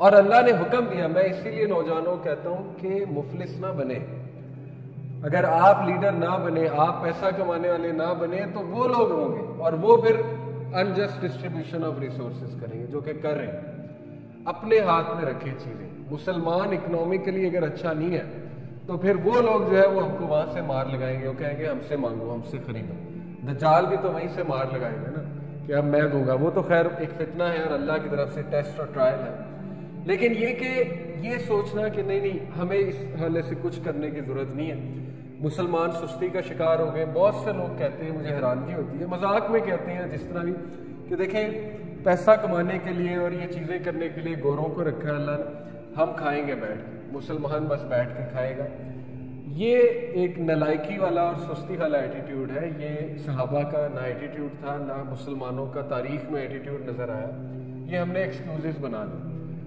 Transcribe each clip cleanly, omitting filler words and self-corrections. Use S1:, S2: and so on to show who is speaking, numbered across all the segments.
S1: اور اللہ نے حکم دیا. میں اسی لیے نوجوانوں کو کہتا ہوں کہ مفلس نہ بنے. اگر آپ لیڈر نہ بنے, آپ پیسہ کمانے والے نہ بنے, تو وہ لوگ ہوں گے اور وہ پھر انجسٹ ڈسٹریبیوشن آف ریسورسز کریں گے, جو کہ کر رہے ہیں. اپنے ہاتھ میں رکھے چیزیں. مسلمان اکنامکلی اگر اچھا نہیں ہے تو پھر وہ لوگ جو ہے وہ ہم کو وہاں سے مار لگائیں گے, وہ کہیں گے ہم سے مانگو, ہم سے خریدو. دجال بھی تو وہیں سے مار لگائیں گے نا کہ اب میں دوں گا. وہ تو خیر ایک فتنہ ہے اور اللہ کی طرف سے ٹیسٹ اور ٹرائل ہے. لیکن یہ کہ یہ سوچنا کہ نہیں ہمیں اس حوالے سے کچھ کرنے کی ضرورت نہیں ہے. مسلمان سستی کا شکار ہو گئے. بہت سے لوگ کہتے ہیں, مجھے حیرانگی ہوتی ہے, مذاق میں کہتے ہیں جس طرح بھی, کہ دیکھیں پیسہ کمانے کے لیے اور یہ چیزیں کرنے کے لیے گوروں کو رکھا ہے اللہ نے, ہم کھائیں گے بیٹھ کے, مسلمان بس بیٹھ کے کھائے گا. یہ ایک نالائکی والا اور سستی والا ایٹیٹیوڈ ہے. یہ صحابہ کا نہ ایٹیٹیوڈ تھا, نہ مسلمانوں کا تاریخ میں ایٹیٹیوڈ نظر آیا. یہ ہم نے ایکسکیوزز بنا لی.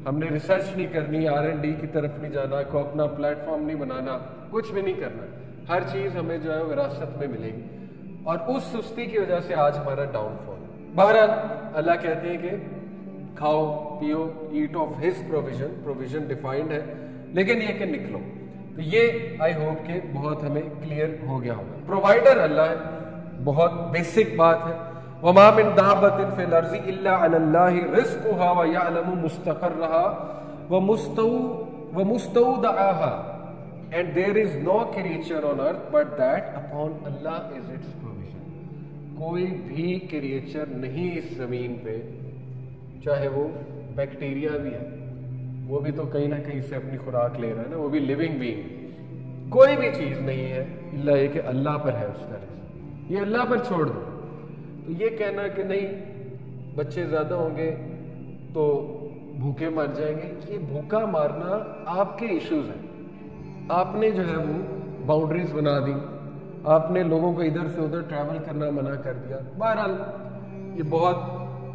S1: ہم نے ریسرچ نہیں کرنی, R&D کی طرف نہیں جانا, کو اپنا پلیٹ فارم نہیں بنانا, کچھ بھی نہیں کرنا. ہر چیز ہمیں جو ہے وراثت میں ملے گی, اور اس سستی کی وجہ سے آج ہمارا ڈاؤن فال. بہرحال اللہ کہتے ہیں کہ کھاؤ پیو, eat of his provision. Provision defined ہے, لیکن یہ کہ نکلو. تو یہ آئی ہوپ کہ بہت ہمیں کلیئر ہو گیا ہوگا. پرووائڈر اللہ ہے, بہت بیسک بات ہے. وَمَا مِن دَابَّةٍ فِي الْأَرْضِ إِلَّا عَلَى اللَّهِ رِزْقُهَا وَيَعْلَمُ مُسْتَقَرَّهَا وَمُسْتَوْدَعَهَا, and there is no creature on earth but that upon Allah is its provision. کوئی بھی کریچر نہیں اس زمین پہ, چاہے وہ بیکٹیریا بھی ہے, وہ بھی تو کہیں نہ کہیں سے اپنی خوراک لے رہا ہے نا, وہ بھی لیونگ بینگ. کوئی بھی چیز نہیں ہے الا یہ کہ اللہ پر ہے اس کا رزق. یہ اللہ پر چھوڑ دو. تو یہ کہنا کہ نہیں بچے زیادہ ہوں گے تو بھوکے مر جائیں گے, یہ بھوکا مارنا آپ کے ایشوز ہیں. آپ نے جو ہے وہ باؤنڈریز بنا دی, آپ نے لوگوں کو ادھر سے ادھر ٹریول کرنا منع کر دیا. بہرحال یہ بہت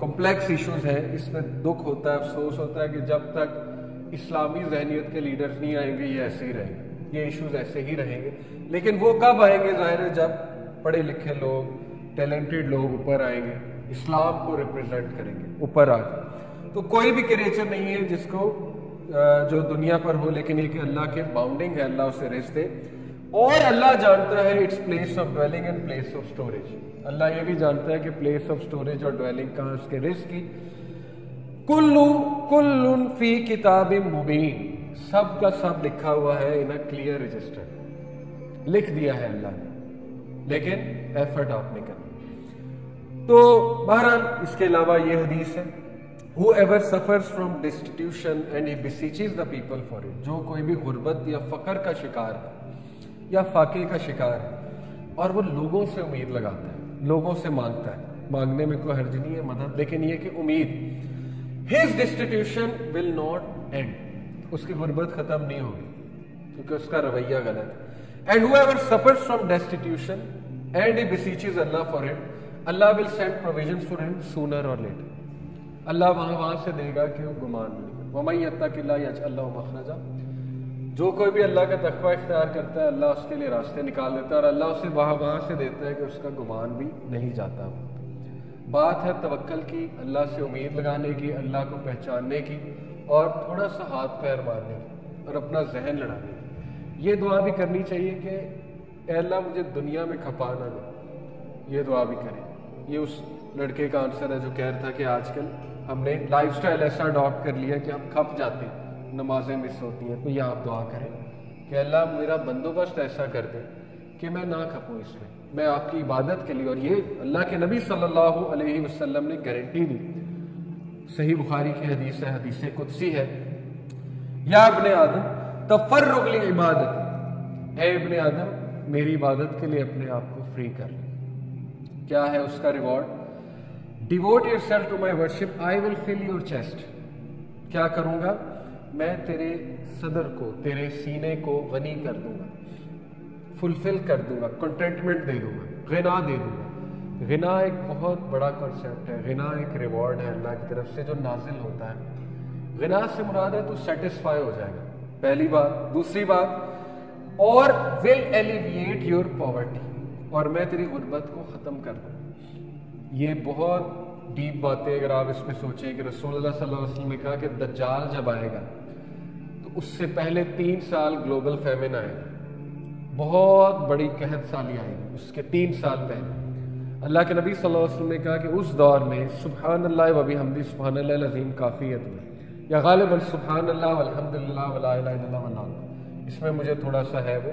S1: کمپلیکس ایشوز ہیں. اس میں دکھ ہوتا ہے, افسوس ہوتا ہے کہ جب تک اسلامی ذہنیت کے لیڈرز نہیں آئیں گے یہ ایسے ہی رہیں گے, یہ ایشوز ایسے ہی رہیں گے. لیکن وہ کب آئیں گے؟ ظاہر ہے جب پڑھے لکھے لوگ, ٹیلنٹڈ لوگ اوپر آئیں گے, اسلام کو ریپرزینٹ کریں گے اوپر آ کے. تو کوئی بھی کریچر نہیں ہے جس کو جو دنیا پر ہو, لیکن یہ کہ اللہ کے باؤنڈنگ ہے, اللہ اسے رزق دے. اور اللہ جانتا ہے it's place of dwelling and place of storage. Allah یہ بھی جانتا ہے کہ پلیس آف اسٹوریج اور ڈویلنگ کہاں اس کے رزق کی. کل فی کتاب مبین, سب کا سب لکھا ہوا ہے ان اے کلیئر رجسٹر. لکھ دیا ہے اللہ نے, لیکن ایفرٹ آپ نے کرنا. تو بہرحال اس کے علاوہ یہ حدیث ہے, whoever suffers from destitution and he beseeches the people for it, جو کوئی بھی غربت یا فقر کا شکار ہے یا فاقے کا شکار ہے اور وہ لوگوں سے امید لگاتا ہے, لوگوں سے مانگتا ہے, مانگنے میں کوئی حرج نہیں ہے مدد, لیکن یہ کہ امید, his destitution will not end, اس کی غربت ختم نہیں ہوگی کیونکہ اس کا رویہ غلط ہے. And whoever suffers from destitution and he beseeches Allah for it, Allah will send provisions for him sooner or later. اللہ وہاں سے دے گا کہ وہ گمان نہیں. وَمَن يَتَّقِ اللَّهَ يَجْعَل لَّهُ مَخْرَجًا, جو کوئی بھی اللہ کا تقوی اختیار کرتا ہے اللہ اس کے لیے راستے نکال دیتا ہے, اور اللہ اسے وہاں سے دیتا ہے کہ اس کا گمان بھی نہیں جاتا. بات ہے توکل کی, اللہ سے امید لگانے کی, اللہ کو پہچاننے کی, اور تھوڑا سا ہاتھ پیر مارنے کی اور اپنا ذہن لڑانے کی. یہ دعا بھی کرنی چاہیے کہ اے اللہ مجھے دنیا میں کھپا نہ دے. یہ دعا بھی کریں. یہ اس لڑکے کا آنسر ہے جو کہہ رہا تھا کہ آج کل ہم نے لائف سٹائل ایسا اڈاپٹ کر لیا کہ ہم کھپ جاتے ہیں, نمازیں مس ہوتی ہیں. تو یہ آپ دعا کریں کہ اللہ میرا بندوبست ایسا کر دے کہ میں نہ کھپوں اس میں آپ کی عبادت کے لیے. اور یہ اللہ کے نبی صلی اللہ علیہ وسلم نے گارنٹی دی. صحیح بخاری کی حدیث ہے, حدیث قدسی ہے, یا ابن آدم تفرغ لعبادت, اے ابن آدم میری عبادت کے لیے اپنے آپ کو فری کر لیں. کیا ہے اس کا reward? Devote yourself to my worship, I will fill your chest. کیا کروں گا؟ میں تیرے صدر کو, تیرے سینے کو غنی کر دوں گا, فلفل کر دوں گا, کنٹینٹمنٹ دے دوں گا, غنا دے دوں گا. غنا ایک بہت بڑا کنسیپٹ ہے. غنا ایک ریوارڈ ہے اللہ کی طرف سے جو نازل ہوتا ہے. غنا سے مراد ہے تو سیٹسفائی ہو جائے گا, پہلی بات. دوسری بات, اور ول ایلیویٹ یور پاورٹی, اور میں تیری غربت کو ختم کر دوں. یہ بہت ڈیپ باتیں اگر آپ اس میں سوچیں کہ رسول اللہ صلی اللہ علیہ وسلم نے کہا کہ دجال جب آئے گا تو اس سے پہلے 3 سال گلوبل فیمن آئے گا، بہت بڑی قحط سالی آئے گی اس کے 3 سال پہلے۔ اللہ کے نبی صلی اللہ علیہ وسلم نے کہا کہ اس دور میں سبحان اللہ و بحمدہ سبحان اللہ العظیم کافی ہے تمہیں، یا غالباً سبحان اللہ والحمد للہ ولا الہ الا اللہ واللہ اکبر، اس میں مجھے تھوڑا سا ہے وہ،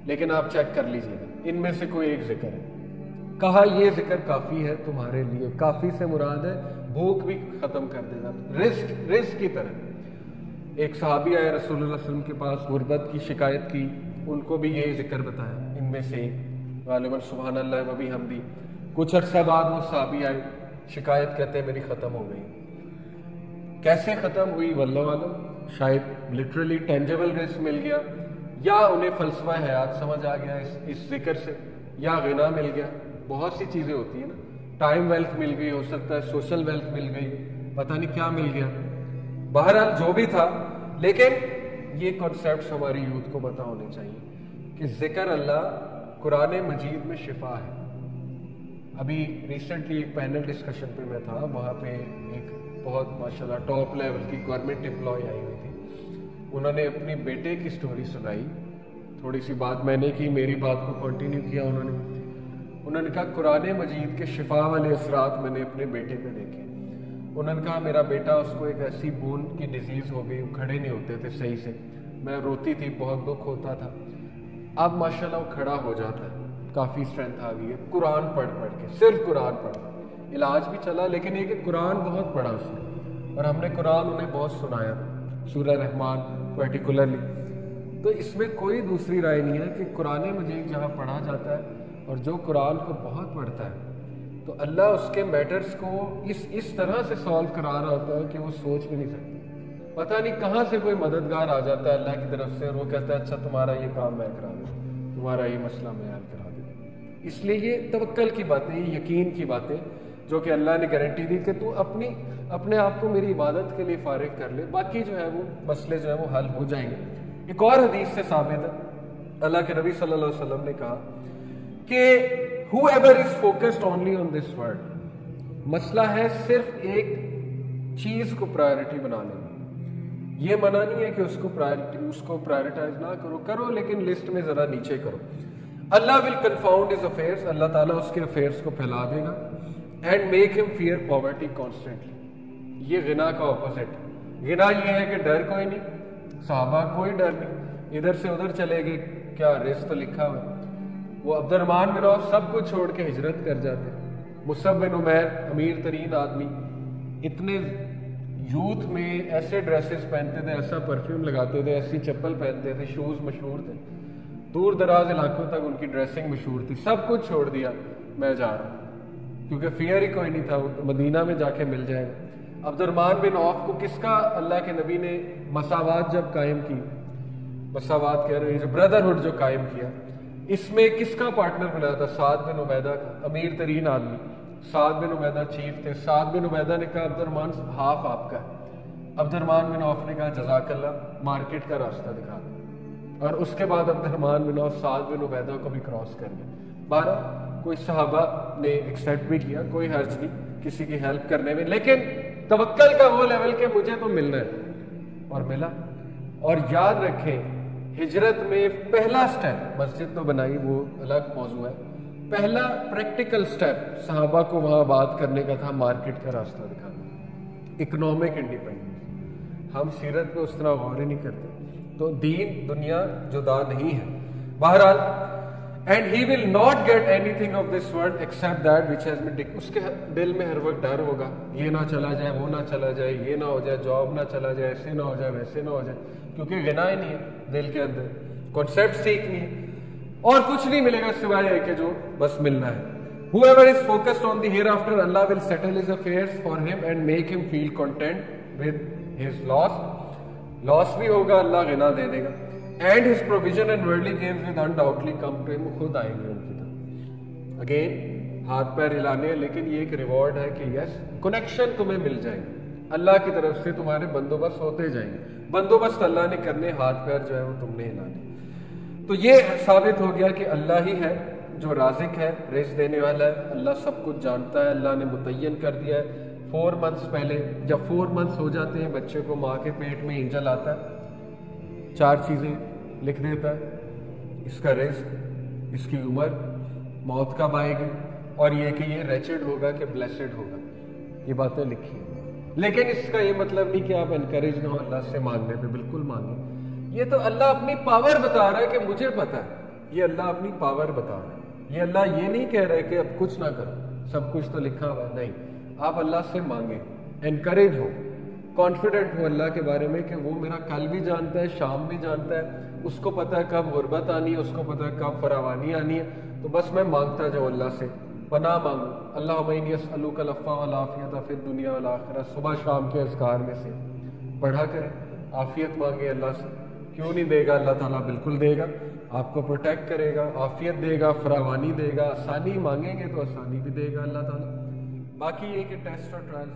S1: لیکن آپ چیک کر لیجئے گا ان میں سے کوئی ایک ذکر ہے۔ کہا یہ ذکر کافی ہے تمہارے لیے، کافی سے مراد ہے بھوک بھی ختم کر دے گا، رزق کی طرح۔ ایک صحابی آئے رسول اللہ صلی اللہ علیہ وسلم کے پاس، غربت کی شکایت کی، ان کو بھی یہی ذکر بتایا، ان میں سے غالباً سبحان اللہ و بحمدہ۔ کچھ عرصہ بعد وہ صحابی آئے، شکایت کہتے ہیں میری ختم ہو گئی۔ کیسے ختم ہوئی واللہ عالم، شاید لٹرلی ٹینجیبل رزق مل گیا، یا انہیں فلسفہ حیات سمجھ آ گیا اس ذکر سے، یا غنا مل گیا، بہت سی چیزیں ہوتی ہیں نا، ٹائم ویلتھ مل گئی، ہو سکتا ہے سوشل ویلتھ مل گئی، پتہ نہیں کیا مل گیا، بہرحال جو بھی تھا، لیکن یہ کنسیپٹس ہماری یوتھ کو پتہ ہونے چاہیے کہ ذکر اللہ قرآن مجید میں شفا ہے۔ ابھی ریسنٹلی ایک پینل ڈسکشن پہ میں تھا، وہاں پہ ایک بہت ماشاءاللہ ٹاپ لیول کی گورنمنٹ امپلائی آئی ہوئی تھی، انہوں نے اپنی بیٹے کی سٹوری سنائی، تھوڑی سی بات میں نے کی، میری بات کو کنٹینیو کیا انہوں نے کہا قرآن مجید کے شفا والے اثرات میں نے اپنے بیٹے پہ دیکھے۔ انہوں نے کہا میرا بیٹا، اس کو ایک ایسی بون کی ڈیزیز ہو گئی، وہ کھڑے نہیں ہوتے تھے صحیح سے، میں روتی تھی، بہت دکھ ہوتا تھا، اب ماشاءاللہ وہ کھڑا ہو جاتا ہے، کافی اسٹرینتھ آ گئی ہے، قرآن پڑھ کے، صرف قرآن پڑھ، علاج بھی چلا، لیکن یہ کہ قرآن بہت پڑھا اس نے، اور ہم نے قرآن انہیں بہت سنایا، سورہ رحمان پرٹیکولرلی۔ تو اس میں کوئی دوسری رائے نہیں ہے کہ قرآن مجید جہاں پڑھا جاتا ہے اور جو قرآن کو بہت پڑھتا ہے تو اللہ اس کے میٹرز کو اس طرح سے سالو کرا رہا ہوتا ہے کہ وہ سوچ بھی نہیں سکتے، پتہ نہیں کہاں سے کوئی مددگار آ جاتا ہے اللہ کی طرف سے، اور وہ کہتا ہے اچھا تمہارا یہ کام میں کرا دوں، تمہارا یہ مسئلہ میں حل کرا دوں۔ اس لیے یہ توکل کی باتیں، یہ یقین کی باتیں جو کہ اللہ نے گارنٹی دی کہ تو اپنے آپ کو میری عبادت کے لیے فارغ کر لے، باقی جو ہے وہ مسئلے جو ہے وہ حل ہو جائیں گے۔ ایک اور حدیث سے ثابت ہے، اللہ کے نبی صلی اللہ علیہ وسلم نے کہا کہ whoever is focused only on this word، مسئلہ ہے صرف ایک چیز کو پرائرٹی بنانے میں، یہ منع نہیں ہے کہ اس کو پرائرٹائز نہ کرو، لیکن لسٹ میں ذرا نیچے کرو۔ اللہ will confound his affairs، اللہ تعالیٰ اس کے افیئرس کو پھیلا دے گا، and make him fear poverty constantly، یہ غنا کا اپوزٹ ہے۔ غنا یہ ہے کہ ڈر کوئی نہیں، صحابہ کوئی ڈر نہیں، ادھر سے ادھر چلے گئے، کیا رزق تو لکھا ہوا ہے۔ وہ عبد الرحمن بن عوف سب کچھ چھوڑ کے ہجرت کر جاتے، مصعب بن عمیر امیر ترین آدمی، اتنے یوتھ میں ایسے ڈریسز پہنتے تھے، ایسا پرفیوم لگاتے تھے، ایسی چپل پہنتے تھے، شوز مشہور تھے، دور دراز علاقوں تک ان کی ڈریسنگ مشہور تھی، سب کچھ چھوڑ دیا، میں جا رہا ہوں، کیونکہ فیئر ہی کوئی نہیں تھا، وہ مدینہ میں جا کے مل جائے گا۔ عبد الرحمن بن عوف کو کس کا اللہ کے نبی نے مساوات جب قائم کی، مساوات کہہ رہے ہیں جو بردرہڈ جو قائم کیا، اس میں کس کا پارٹنر بنایا تھا؟ سعد بن عبیدہ کا، امیر ترین آدمی، سعد بن عبیدہ چیف تھے۔ سعد بن عبیدہ نے کہا عبد الرحمن ہاف آپ کا ہے، عبد الرحمن بن عوف نے کہا جزاک اللہ، مارکیٹ کا راستہ دکھا دیں، اور اس کے بعد عبد الرحمن بن عوف سعد بن عبیدہ کو بھی کراس کر گئے۔ بہرحال کوئی صحابہ نے ایکسیپٹ بھی کیا، کوئی حرج نہیں کسی کی ہیلپ کرنے میں، لیکن توکل کا وہ لیول کہ مجھے تو ملنا ہے، اور ملا۔ اور یاد رکھیں ہجرت میں پہلا سٹیپ، مسجد تو بنائی وہ الگ موضوع ہے، پہلا پریکٹیکل سٹیپ صحابہ کو وہاں بات کرنے کا تھا مارکیٹ کا راستہ دکھانا، اکنامک انڈیپینڈنس۔ ہم سیرت پہ اس طرح غور ہی نہیں کرتے، تو دین دنیا جدا نہیں ہے۔ بہرحال and he will not get any thing of this world except that which has been, اس کے دل میں ہر وقت ڈر ہوگا، یہ نہ چلا جائے، وہ نہ چلا جائے، یہ نہ ہو جائے، جاب نہ چلا جائے، ایسے نہ ہو جائے، ویسے نہ ہو جائے، کیونکہ غنا ہی نہیں ہے دل کے اندر، کانسیپٹ ٹھیک نہیں ہے، اور کچھ نہیں ملے گا سوائے کہ جو بس ملنا ہے۔ whoever is focused on the hereafter, Allah will settle his affairs for him and make him feel content with his loss بھی ہوگا، اللہ غنا دے دے گا، and his provision and worldly gains will undoubtedly come to him، خود آئیں گے ان کی طرف۔ Again ہاتھ پیر ہلانے، لیکن یہ ایک ریوارڈ ہے کہ یس کنیکشن تمہیں مل جائے گا، اللہ کی طرف سے تمہارے بندوبست ہوتے جائیں گے، بندوبست اللہ نے کرنے، ہاتھ پیر جو ہے وہ تم نے ہلانے۔ تو یہ ثابت ہو گیا کہ اللہ ہی ہے جو رازق ہے، رزق دینے والا ہے، اللہ سب کچھ جانتا ہے، اللہ نے متعین کر دیا ہے 4 منتھس پہلے. جب 4 منتھس ہو جاتے ہیں بچے کو ماں کے پیٹ میں اینجل آتا ہے، 4 چیزیں لکھ دیتا ہے: اس کا رزق، اس کی عمر، موت کب آئے گی، اور یہ کہ یہ ریچڈ ہوگا کہ بلیسڈ ہوگا. یہ باتیں لکھی ہیں. لیکن اس کا یہ مطلب نہیں کہ آپ انکریج نہ ہو اللہ سے مانگنے پہ، بالکل مانگیں. یہ تو اللہ اپنی پاور بتا رہا ہے کہ مجھے پتا ہے. یہ اللہ اپنی پاور بتا رہا ہے. یہ اللہ یہ نہیں کہہ رہے کہ اب کچھ نہ کرو، سب کچھ تو لکھا ہوا ہے. نہیں، آپ اللہ سے مانگیں، انکریج ہو، کانفیڈنٹ ہو اللہ کے بارے میں کہ وہ میرا کل بھی جانتا ہے، شام بھی جانتا ہے، اس کو پتا ہے کب غربت آنی ہے، اس کو پتا ہے کب فراوانی آنی ہے. تو بس میں مانگتا جاؤ اللہ سے، پناہ مانگو. اللہم انی اسألک العفو والعافیۃ فی الدنیا والآخرہ صبح شام کے اذکار میں سے پڑھا کریں. عافیت مانگے اللہ سے. کیوں نہیں دے گا اللہ تعالیٰ؟ بالکل دے گا. آپ کو پروٹیکٹ کرے گا، عافیت دے گا، فراوانی دے گا. آسانی مانگیں گے تو آسانی بھی دے گا اللہ تعالیٰ. باقی یہ کہ ٹیسٹ اور ٹرائل